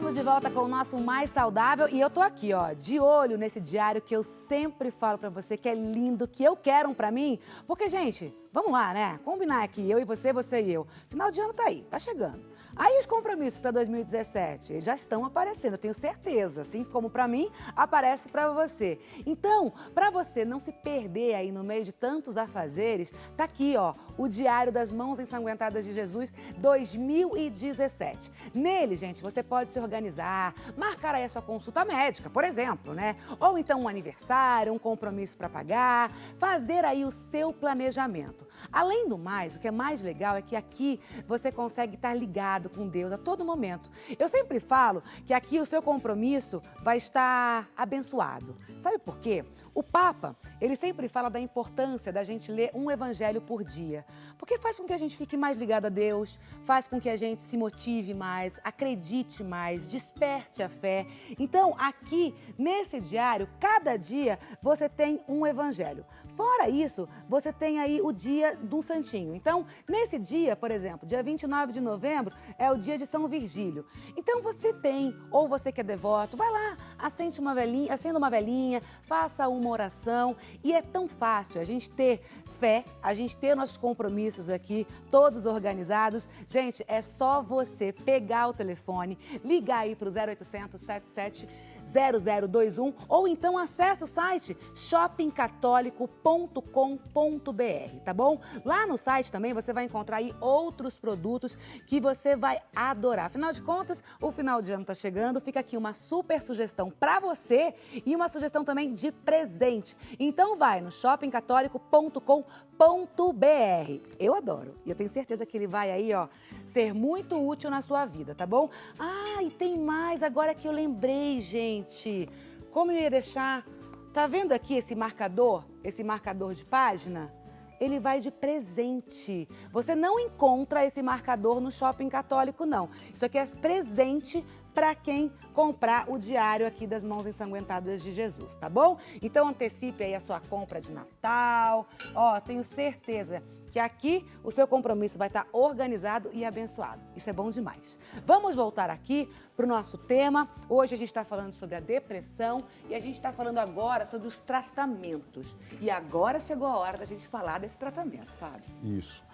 Estamos de volta com o nosso Mais Saudável e eu tô aqui, ó, de olho nesse diário que eu sempre falo pra você que é lindo, que eu quero um pra mim, porque, gente, vamos lá, né? Combinar aqui, eu e você e eu. Final de ano tá aí, tá chegando. Aí os compromissos para 2017 eles já estão aparecendo, eu tenho certeza, assim como para mim, aparece para você. Então, para você não se perder aí no meio de tantos afazeres, tá aqui, ó, o Diário das Mãos Ensanguentadas de Jesus 2017. Nele, gente, você pode se organizar, marcar aí a sua consulta médica, por exemplo, né? Ou então um aniversário, um compromisso para pagar, fazer aí o seu planejamento. Além do mais, o que é mais legal é que aqui você consegue estar ligado com Deus a todo momento. Eu sempre falo que aqui o seu compromisso vai estar abençoado. Sabe por quê? O Papa, ele sempre fala da importância da gente ler um evangelho por dia, porque faz com que a gente fique mais ligado a Deus, faz com que a gente se motive mais, acredite mais, desperte a fé. Então, aqui, nesse diário, cada dia você tem um evangelho. Fora isso, você tem aí o dia do santinho. Então, nesse dia, por exemplo, dia 29 de novembro, é o dia de São Virgílio. Então, você tem, ou você que é devoto, vai lá, acenda uma velhinha, faça uma oração. E é tão fácil a gente ter fé, a gente ter nossos compromissos aqui, todos organizados. Gente, é só você pegar o telefone, ligar aí para o 0800 77 0021 ou então acesse o site shoppingcatólico.com.br, tá bom? Lá no site também você vai encontrar aí outros produtos que você vai adorar. Afinal de contas, o final de ano tá chegando, fica aqui uma super sugestão para você e uma sugestão também de presente. Então vai no shoppingcatólico.com.br. Eu adoro e eu tenho certeza que ele vai aí, ó, ser muito útil na sua vida, tá bom? Ah, e tem mais agora que eu lembrei, gente. Como eu ia deixar... Tá vendo aqui esse marcador de página? Ele vai de presente. Você não encontra esse marcador no Shopping Católico, não. Isso aqui é presente para quem comprar o diário aqui das Mãos Ensanguentadas de Jesus, tá bom? Então antecipe aí a sua compra de Natal. Ó, tenho certeza que aqui o seu compromisso vai estar organizado e abençoado. Isso é bom demais. Vamos voltar aqui para o nosso tema. Hoje a gente está falando sobre a depressão e a gente está falando agora sobre os tratamentos. E agora chegou a hora da gente falar desse tratamento, Fábio. Isso.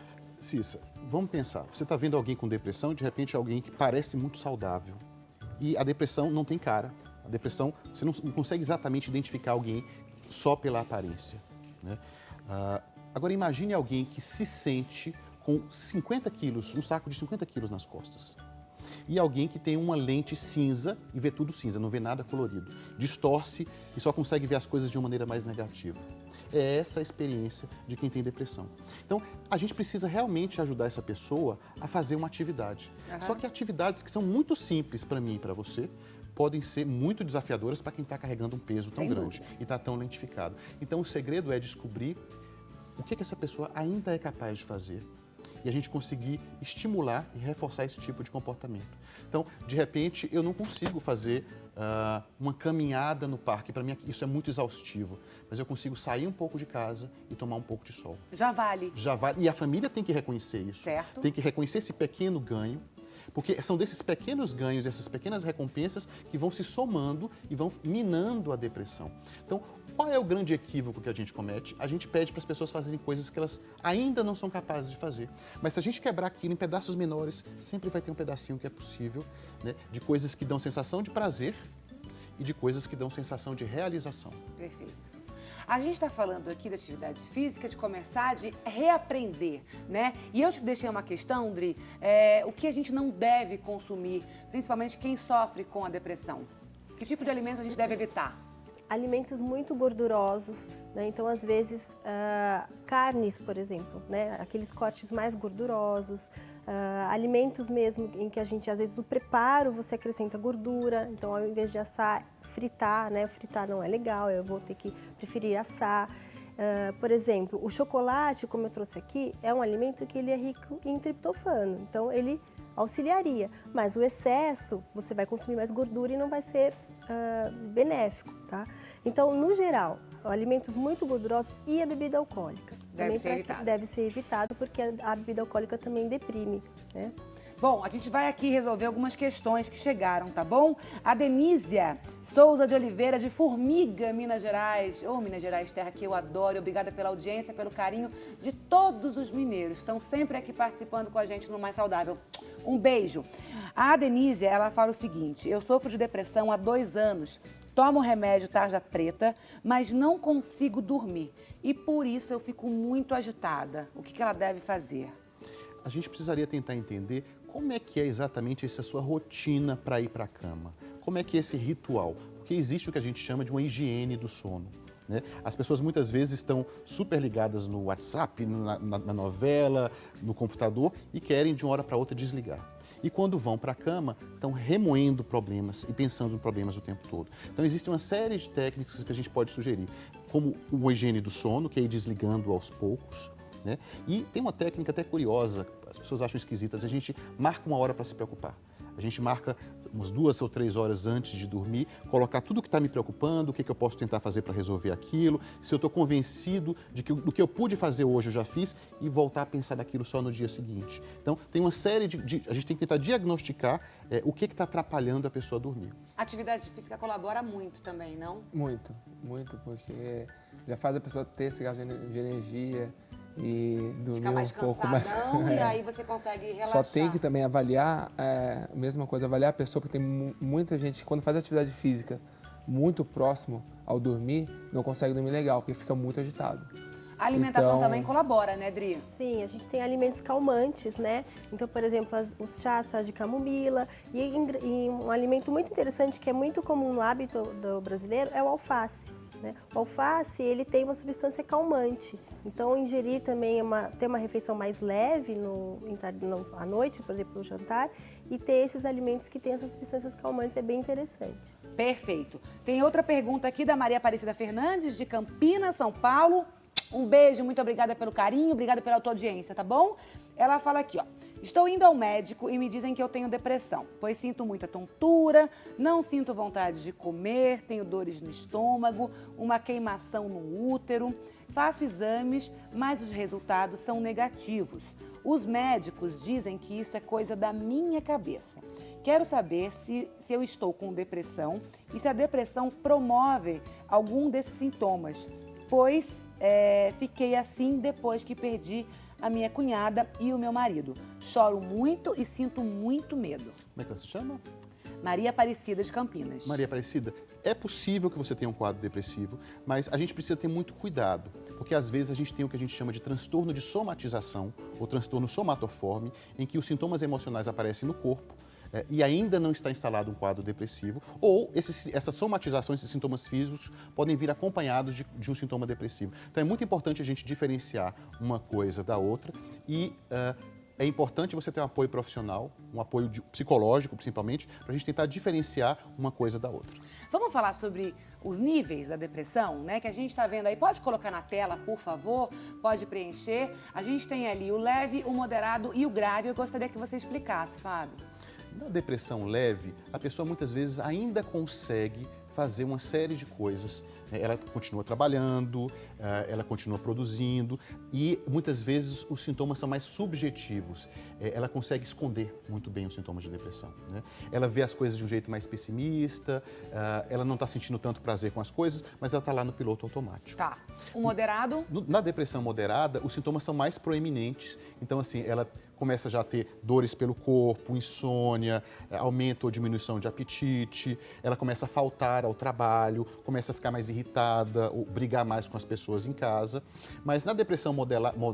Cissa, vamos pensar. Você está vendo alguém com depressão e de repente é alguém que parece muito saudável. E a depressão não tem cara. A depressão, você não consegue exatamente identificar alguém só pela aparência, né? Agora imagine alguém que se sente com 50 quilos, um saco de 50 quilos nas costas. E alguém que tem uma lente cinza e vê tudo cinza, não vê nada colorido. Distorce e só consegue ver as coisas de uma maneira mais negativa. É essa a experiência de quem tem depressão. Então, a gente precisa realmente ajudar essa pessoa a fazer uma atividade. Só que atividades que são muito simples para mim e para você, podem ser muito desafiadoras para quem está carregando um peso tão grande e está tão lentificado. Então, o segredo é descobrir o que essa pessoa ainda é capaz de fazer e a gente conseguir estimular e reforçar esse tipo de comportamento. Então, de repente, eu não consigo fazer uma caminhada no parque, para mim isso é muito exaustivo, mas eu consigo sair um pouco de casa e tomar um pouco de sol. Já vale. Já vale. E a família tem que reconhecer isso. Certo. Tem que reconhecer esse pequeno ganho, porque são desses pequenos ganhos, essas pequenas recompensas que vão se somando e vão minando a depressão. Então, qual é o grande equívoco que a gente comete? A gente pede para as pessoas fazerem coisas que elas ainda não são capazes de fazer. Mas se a gente quebrar aquilo em pedaços menores, sempre vai ter um pedacinho que é possível, né, de coisas que dão sensação de prazer e de coisas que dão sensação de realização. Perfeito. A gente está falando aqui da atividade física, de começar, de reaprender, né? E eu te deixei uma questão, Dri, o que a gente não deve consumir, principalmente quem sofre com a depressão? Que tipo de alimentos a gente deve evitar? Alimentos muito gordurosos, né? Então, às vezes, carnes, por exemplo, né? Aqueles cortes mais gordurosos, alimentos mesmo em que a gente, às vezes, o preparo você acrescenta gordura, então ao invés de assar, fritar, né? Fritar não é legal, eu vou ter que preferir assar. Por exemplo, o chocolate, como eu trouxe aqui, é um alimento que ele é rico em triptofano, então ele auxiliaria, mas o excesso, você vai consumir mais gordura e não vai ser benéfico, tá? Então, no geral, alimentos muito gordurosos e a bebida alcoólica. Deve ser evitado. Deve ser evitado porque a bebida alcoólica também deprime, né? Bom, a gente vai aqui resolver algumas questões que chegaram, tá bom? A Denísia Souza de Oliveira, de Formiga, Minas Gerais. Ô, Minas Gerais, terra que eu adoro. Obrigada pela audiência, pelo carinho de todos os mineiros. Estão sempre aqui participando com a gente no Mais Saudável. Um beijo. A Denísia, ela fala o seguinte: eu sofro de depressão há 2 anos. Tomo remédio tarja preta, mas não consigo dormir. E por isso eu fico muito agitada. O que ela deve fazer? A gente precisaria tentar entender como é que é exatamente essa sua rotina para ir para a cama. Como é que é esse ritual? Porque existe o que a gente chama de uma higiene do sono, né? As pessoas muitas vezes estão super ligadas no WhatsApp, na novela, no computador e querem de uma hora para outra desligar. E quando vão para a cama, estão remoendo problemas e pensando em problemas o tempo todo. Então existe uma série de técnicas que a gente pode sugerir, como uma higiene do sono, que é ir desligando aos poucos, né? E tem uma técnica até curiosa, as pessoas acham esquisitas, a gente marca uma hora para se preocupar. A gente marca umas 2 ou 3 horas antes de dormir, colocar tudo o que está me preocupando, o que eu posso tentar fazer para resolver aquilo, se eu estou convencido de que do que eu pude fazer hoje eu já fiz e voltar a pensar naquilo só no dia seguinte. Então, tem uma série a gente tem que tentar diagnosticar o que está atrapalhando a pessoa a dormir. A atividade física colabora muito também, não? Muito, muito, porque já faz a pessoa ter esse gasto de energia e dormir Fica mais um pouco cansadão mais. e aí você consegue relaxar. Só tem que também avaliar, a mesma coisa, avaliar a pessoa, porque tem muita gente que quando faz atividade física muito próximo ao dormir, não consegue dormir legal, porque fica muito agitado. A alimentação Então, também colabora, né, Dri? Sim, a gente tem alimentos calmantes, né? Então, por exemplo, os chás de camomila. E um alimento muito interessante, que é muito comum no hábito do brasileiro, é o alface, né? O alface, ele tem uma substância calmante. Então, ingerir também, ter uma refeição mais leve à noite, por exemplo, no jantar, e ter esses alimentos que têm essas substâncias calmantes é bem interessante. Perfeito. Tem outra pergunta aqui da Maria Aparecida Fernandes, de Campinas, São Paulo. Um beijo, muito obrigada pelo carinho, obrigada pela tua audiência, tá bom? Ela fala aqui, ó. Estou indo ao médico e me dizem que eu tenho depressão, pois sinto muita tontura, não sinto vontade de comer, tenho dores no estômago, uma queimação no útero. Faço exames, mas os resultados são negativos. Os médicos dizem que isso é coisa da minha cabeça. Quero saber se eu estou com depressão e se a depressão promove algum desses sintomas, pois fiquei assim depois que perdi a minha cunhada e o meu marido. Choro muito e sinto muito medo. Como é que ela se chama? Maria Aparecida de Campinas. Maria Aparecida, é possível que você tenha um quadro depressivo, mas a gente precisa ter muito cuidado, porque às vezes a gente tem o que a gente chama de transtorno de somatização ou transtorno somatoforme, em que os sintomas emocionais aparecem no corpo, e ainda não está instalado um quadro depressivo, ou essas somatizações, esses sintomas físicos, podem vir acompanhados de um sintoma depressivo. Então é muito importante a gente diferenciar uma coisa da outra e é importante você ter um apoio profissional, um apoio psicológico, principalmente, para a gente tentar diferenciar uma coisa da outra. Vamos falar sobre os níveis da depressão, né? Que a gente está vendo aí. Pode colocar na tela, por favor? Pode preencher. A gente tem ali o leve, o moderado e o grave. Eu gostaria que você explicasse, Fábio. Na depressão leve, a pessoa muitas vezes ainda consegue fazer uma série de coisas. Ela continua trabalhando, ela continua produzindo e muitas vezes os sintomas são mais subjetivos. Ela consegue esconder muito bem os sintomas de depressão, né? Ela vê as coisas de um jeito mais pessimista, ela não está sentindo tanto prazer com as coisas, mas ela está lá no piloto automático. Tá. O moderado? Na depressão moderada, os sintomas são mais proeminentes. Então, assim, ela começa já a ter dores pelo corpo, insônia, aumento ou diminuição de apetite, ela começa a faltar ao trabalho, começa a ficar mais irritada, ou brigar mais com as pessoas em casa. Mas na depressão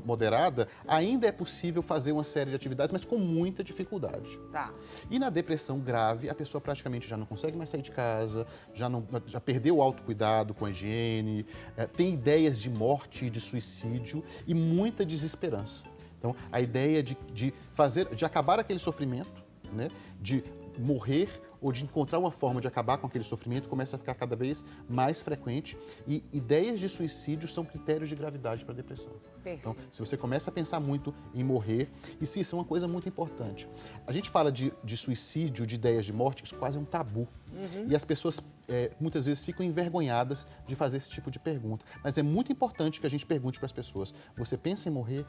moderada, ainda é possível fazer uma série de atividades, mas com muita dificuldade. Tá. E na depressão grave, a pessoa praticamente já não consegue mais sair de casa, já perdeu o autocuidado com a higiene, tem ideias de morte e de suicídio e muita desesperança. Então, a ideia de acabar aquele sofrimento, né, de morrer ou de encontrar uma forma de acabar com aquele sofrimento começa a ficar cada vez mais frequente e ideias de suicídio são critérios de gravidade para a depressão. Perfeito. Então, se você começa a pensar muito em morrer, e sim, isso é uma coisa muito importante. A gente fala de suicídio, de ideias de morte, isso quase é um tabu. E as pessoas muitas vezes ficam envergonhadas de fazer esse tipo de pergunta. Mas é muito importante que a gente pergunte para as pessoas, você pensa em morrer?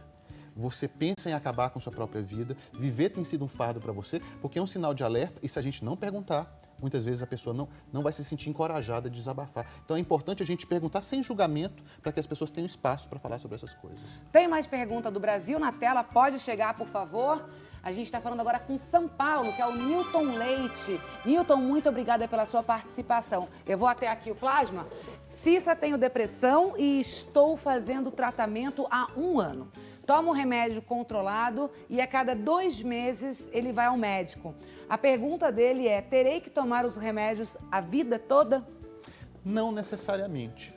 você pensa em acabar com sua própria vida, viver tem sido um fardo para você, porque é um sinal de alerta e se a gente não perguntar, muitas vezes a pessoa não vai se sentir encorajada de desabafar. Então é importante a gente perguntar sem julgamento para que as pessoas tenham espaço para falar sobre essas coisas. Tem mais pergunta do Brasil na tela? Pode chegar, por favor. A gente está falando agora com São Paulo, que é o Newton Leite. Newton, muito obrigada pela sua participação. Eu vou até aqui o plasma. Cissa, tenho depressão e estou fazendo tratamento há 1 ano. Toma um remédio controlado e a cada 2 meses ele vai ao médico. A pergunta dele é, terei que tomar os remédios a vida toda? Não necessariamente.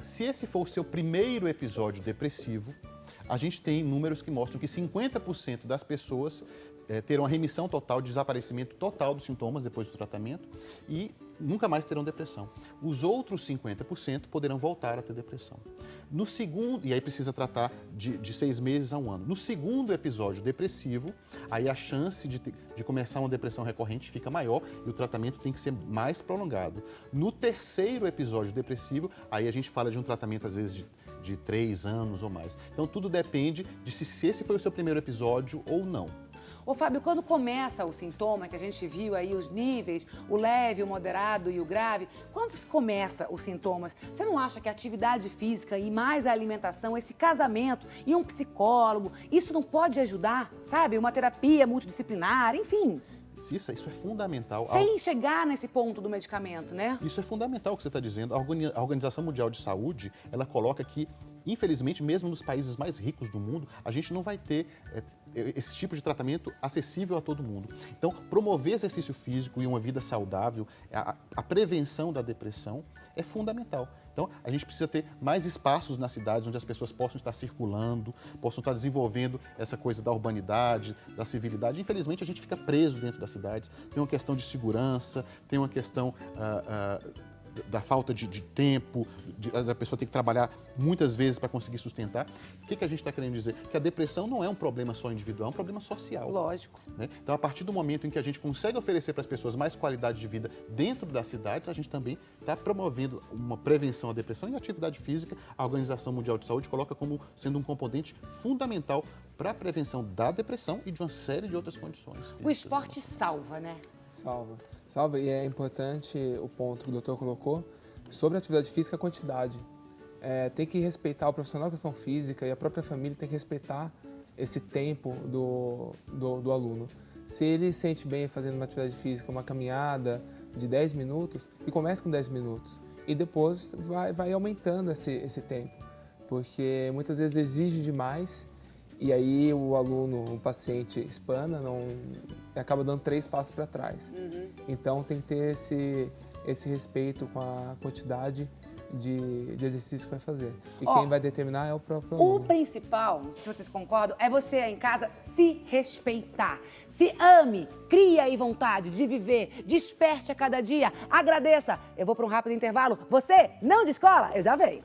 Se esse for o seu primeiro episódio depressivo, a gente tem números que mostram que 50% das pessoas terão a remissão total, desaparecimento total dos sintomas depois do tratamento e nunca mais terão depressão. Os outros 50% poderão voltar a ter depressão. No segundo, e aí precisa tratar de 6 meses a 1 ano. No segundo episódio depressivo, aí a chance de começar uma depressão recorrente fica maior e o tratamento tem que ser mais prolongado. No terceiro episódio depressivo, aí a gente fala de um tratamento às vezes de 3 anos ou mais. Então tudo depende de se esse foi o seu primeiro episódio ou não. Ô Fábio, quando começa o sintoma, que a gente viu aí os níveis, o leve, o moderado e o grave, quando começa os sintomas, você não acha que a atividade física e mais a alimentação, esse casamento e um psicólogo, isso não pode ajudar, sabe? Uma terapia multidisciplinar, enfim. Cissa, isso é fundamental. Sem chegar nesse ponto do medicamento, né? Isso é fundamental o que você está dizendo. A Organização Mundial de Saúde, ela coloca que, infelizmente, mesmo nos países mais ricos do mundo, a gente não vai ter esse tipo de tratamento acessível a todo mundo. Então, promover exercício físico e uma vida saudável, a prevenção da depressão é fundamental. Então, a gente precisa ter mais espaços nas cidades onde as pessoas possam estar circulando, possam estar desenvolvendo essa coisa da urbanidade, da civilidade. Infelizmente, a gente fica preso dentro das cidades. Tem uma questão de segurança, tem uma questão da falta de tempo, da pessoa ter que trabalhar muitas vezes para conseguir sustentar. O que a gente está querendo dizer? Que a depressão não é um problema só individual, é um problema social. Lógico. Né? Então, a partir do momento em que a gente consegue oferecer para as pessoas mais qualidade de vida dentro das cidades, a gente também está promovendo uma prevenção à depressão e a atividade física. A Organização Mundial de Saúde coloca como sendo um componente fundamental para a prevenção da depressão e de uma série de outras condições. O esporte salva, né? Salva, e é importante o ponto que o doutor colocou sobre a atividade física, a quantidade. Tem que respeitar o profissional de educação física e a própria família tem que respeitar esse tempo do aluno. Se ele se sente bem fazendo uma atividade física, uma caminhada de 10 minutos, e começa com 10 minutos e depois vai aumentando esse tempo, porque muitas vezes exige demais e aí o aluno, o paciente espana, acaba dando 3 passos para trás. Uhum. Então tem que ter esse respeito com a quantidade de exercício que vai fazer. E quem vai determinar é o próprio aluno. O principal, se vocês concordam, é você aí em casa se respeitar. Se ame, crie aí vontade de viver, desperte a cada dia, agradeça. Eu vou para um rápido intervalo. Você não descola, eu já venho.